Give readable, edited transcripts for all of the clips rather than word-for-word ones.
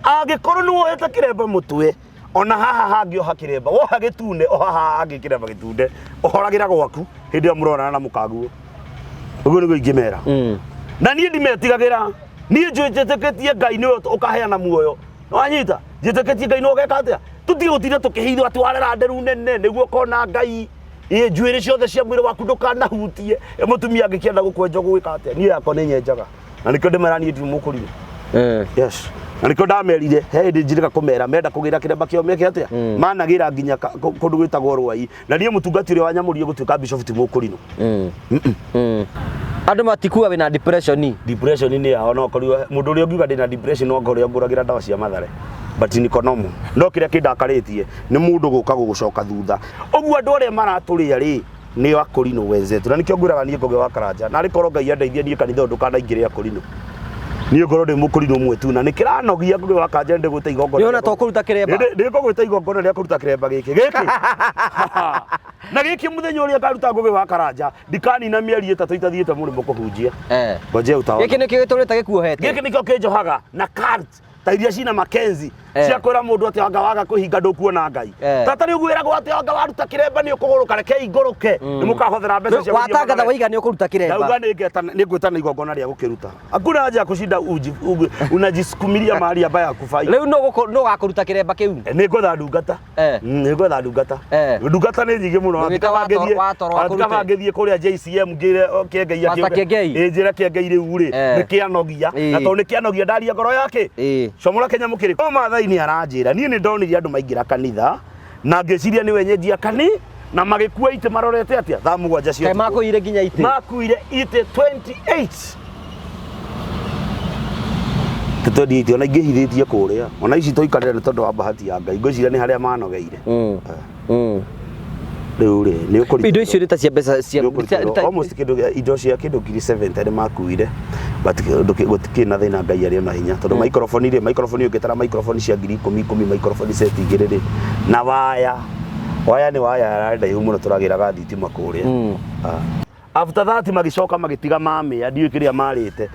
Angĩkorwo nĩ wohete kĩremba mũtwe ona haha hangĩ oha kĩremba woha gĩtune oha haha hangĩ kĩremba gĩtunde ohoragĩra gwaku hĩndĩ ĩyo mũronana na mũkaguo ũguo nĩguo ingĩmera na niĩ ndimetigagĩra niĩ njĩtĩkĩtie Ngai nĩwe ũkaheana muoyo wanyita njĩtĩkĩtie Ngai nĩwe ũgeka atĩa tũtigũtinda tũkĩhithwo atĩ warera nderu nene nĩguo kona Ngai njuĩrĩ ciothe cia mwĩrĩ waku ndũkanahutie mũtumia angĩkĩenda gũkwenja gwĩka atĩa niĩ yakwa nĩ nyenjaga na nĩkĩo ndĩmera niĩ ndirĩ mũkũrire yes na nĩkĩo ndamerire he hĩndĩ njĩrĩga kũmera menda kũgĩra kĩremba kĩao meke atĩa managĩra nginya kũndũ gwĩtagwo Rwai na niĩ mũtungati ũrĩa wanyamũrire gũtuĩka bishop ti mũkũrinũ andũ matikua wĩna depression nĩ yao no korio mũndũ ũrĩa ũngiuga ndĩna depression no ngoria ngũragĩra ndawa cia mathare but niko nomo no kĩrĩa kĩndakarĩtie nĩ mũndũ gũka gũgũcoka thutha ũguo andũ arĩa maratũrĩa rĩ nĩ akũrinũ wenzetu na nĩkĩo ngwĩraga niĩ ngũgĩ wa Karanja na rĩkorwo Ngai andeithie niĩ kanitha ndũkanaingĩre akũrinũ niĩ ngorwo ndĩ mũkũrinũ ũmwe tu na nĩkĩranogia ngũgĩ wa Karanja ndĩgũte igongona nĩona to kũruta kĩremba ndĩkũgwĩta igongona rĩa kũruta kĩremba gĩkĩ na gĩkĩ mũthenya ũrĩa ngaruta ngũgĩ wa Karanja ndikanina mĩeri 3 itathiĩte mũrĩmo kũhunjia ngoje utaona gĩkĩ nĩkĩo gĩtũrĩte gĩkuohete gĩkĩ nĩkĩo kĩnjohaga na cart ta iria cina Makenzi cia kwĩra mũndũ atĩ anga waga kũhinga ndũkuona Ngai tata rĩu gwĩragwo atĩ anga waruta kĩremba nĩ ũkũgũrũka reke ingũrũke nĩ mũkahothera mbeca cia watangatha waiga nĩ ũkũruta kĩremba ndauga nĩ ngwĩtana igongona rĩa gũkĩruta hakuna haja kushinda unajisukumilia mahali ambayo hakufai rĩu no gakũruta kĩremba kĩu nĩ ngwetha ndungata nĩ ngwetha ndungata nĩ nyingĩ mũno ngabangĩthiĩ kũrĩa JCM ngĩre kĩengeia njĩra kĩengei rĩu rĩ nĩ kĩanogia na tondũ nĩ kĩanogia ndaria ngoro yake comora Kenya mũkĩrĩ o Maathai aranjĩra niĩ nĩ ndonire andũ maingĩra kanitha na ngĩciria nĩ wenyenjia kani na magĩkua itĩ marorete atĩa thaa mũgwanja cio makuire nginya itĩ makuire itĩ 28 tũthiĩte ona ingĩhithĩtie kũrĩa ona ici tũikarĩra nĩ tondũ wa bahati ya Ngai ngwĩciria nĩ harĩa manogeire rĩu rĩ nĩ ũkũrĩte indo icio rĩta cia mbeca cia almost indo cia kĩndũ ngiri 70 nĩ makuire but gũtikĩrĩ na thĩna Ngai arĩ na hinya tondũ microphone ũngĩtara microphone cia ngiri 10 microphone set igĩrĩ rĩ na waya nĩ waya yarenda ihu mũno tũragĩraga thitima kũrĩa after that magĩcoka magĩtiga mamĩa ndiũ kĩrĩa marĩte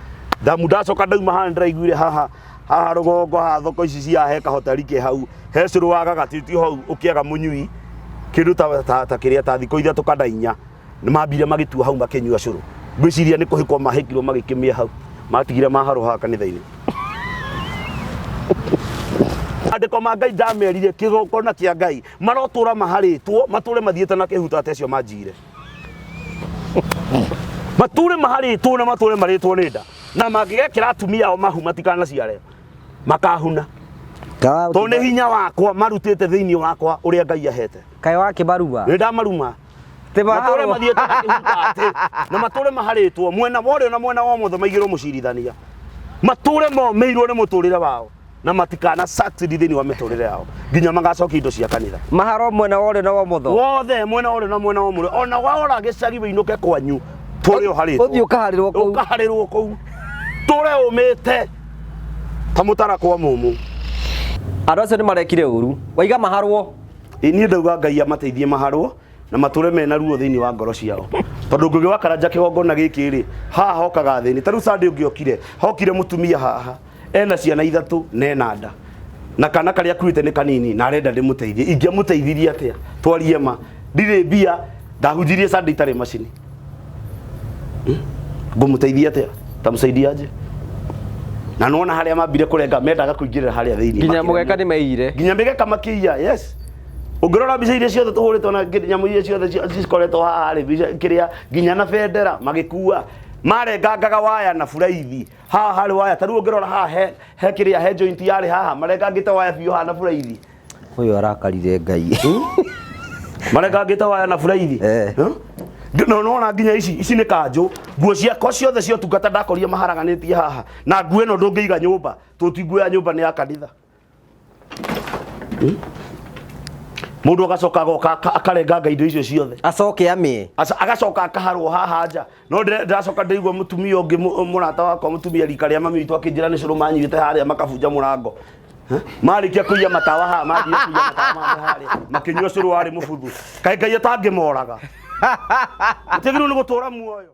damu ndacoka ndauma haha ndĩraiguire haha rũgongo haha thoko ici cia he kahoteri ke hau he cũrũ wa gagatiti hau ũkĩaga mũnyui kĩndũ ta kĩrĩa ta thikũ ithatũ kana inya nĩ mambire magĩtua hau makĩnyua cũrũ ngwĩciria nĩ kũhĩkwo mahĩkirwo magĩkĩmĩa hau matigire maharũha kanitha-inĩ andĩko ma Ngai ndamerire kĩgongona kĩa Ngai marotũra maharĩtwo matũre mathiĩte na kĩhuta atecio manjire matũre maharĩtwo na matũre marĩtwo nĩ nda na mangĩgekĩra atumia ao mahu matikanaciare makahuna tondũ nĩ hinya wakwa marutĩte thĩinĩ wakwa ũrĩa Ngai ahete kaĩ wakĩmaruma nĩ ndamaruma matũre mathiĩte na kĩhuta atĩ na matũre maharĩtwo mwena worĩ na mwena wa motho maigĩrwo mũcirithania matũre momĩirwo nĩ mũtũrĩre wao na matikana succeed thĩinĩ wa mĩtũrĩre yao nginya magacokia indo cia kanitha maharo mwena worĩ na wa motho wothe mwena worĩ na mwena wa mũrĩ ona wahora gĩcagi wĩinũke kwanyu tũrĩ ũharĩtwo ũthiĩ ũkaharĩrwo kũu tũre ũmĩte ta mũtara kwa mũmũ andũ acio nĩ marekire ũru waiga maharwo niĩ ndauga Ngai amateithie maharwo na matũre mena ruo thĩinĩ wa ngoro ciao tondũ ngũgĩ wa Karanja kĩgongona gĩkĩ rĩ haha hokaga thĩinĩ tarĩu Sunday ũngĩokire hokire mũtumia haha ena ciana 3 na ena nda na kana karĩa akuĩte nĩ kanini na arenda ndĩmũteithie ingĩmũteithirie atĩa twarie ma ndirĩ mbia ndahunjirie Sunday itarĩ macini ngũmũteithia atĩa tamũsaidia aje na nona harĩa mambire kũrenga mendaga kũingĩrĩra harĩa thĩinĩ nginya mũgeka nĩ meire nginya mĩgeka makĩiya yes ũngĩrora mbica iria ciothe tũhũrĩtwo na nyamũ iria ciothe cikoretwo haha rĩ kĩrĩa nginya na bendera magĩkua marengangaga waya na buraithi haha harĩ waya tarĩu ũngĩrora haha he kĩrĩa he joint yarĩ haha marengangĩte waya biũ haha na buraithi ũyũ arakarire Ngai marengangĩte waya na buraithi nona nginya ici nĩ kanjũ nguo ciakwa ciothe cia ũtungata ndakorire maharaganĩtie haha na nguo ĩno ndũngĩiga nyũmba tũtinguoya nyũmba nĩ ya kanitha mũndũ agacoka agoka akarenganga indo icio ciothe acoke amĩ agacoka akaharwo haha nja no ndĩracoka ndĩigua mũtumia ũngĩ mũrata wakwa mũtumia rika rĩa mami witũ akĩnjĩra nĩ cũrũ manyuĩte harĩa makabunja mũrango marĩkia kũiya matawa haha mathiĩ kũiya matawa mangĩ harĩa makĩnyua cũrũ warĩ mũbuthu kaĩ Ngai atangĩmoraga atigĩrĩirwo nĩ gũtũra muoyo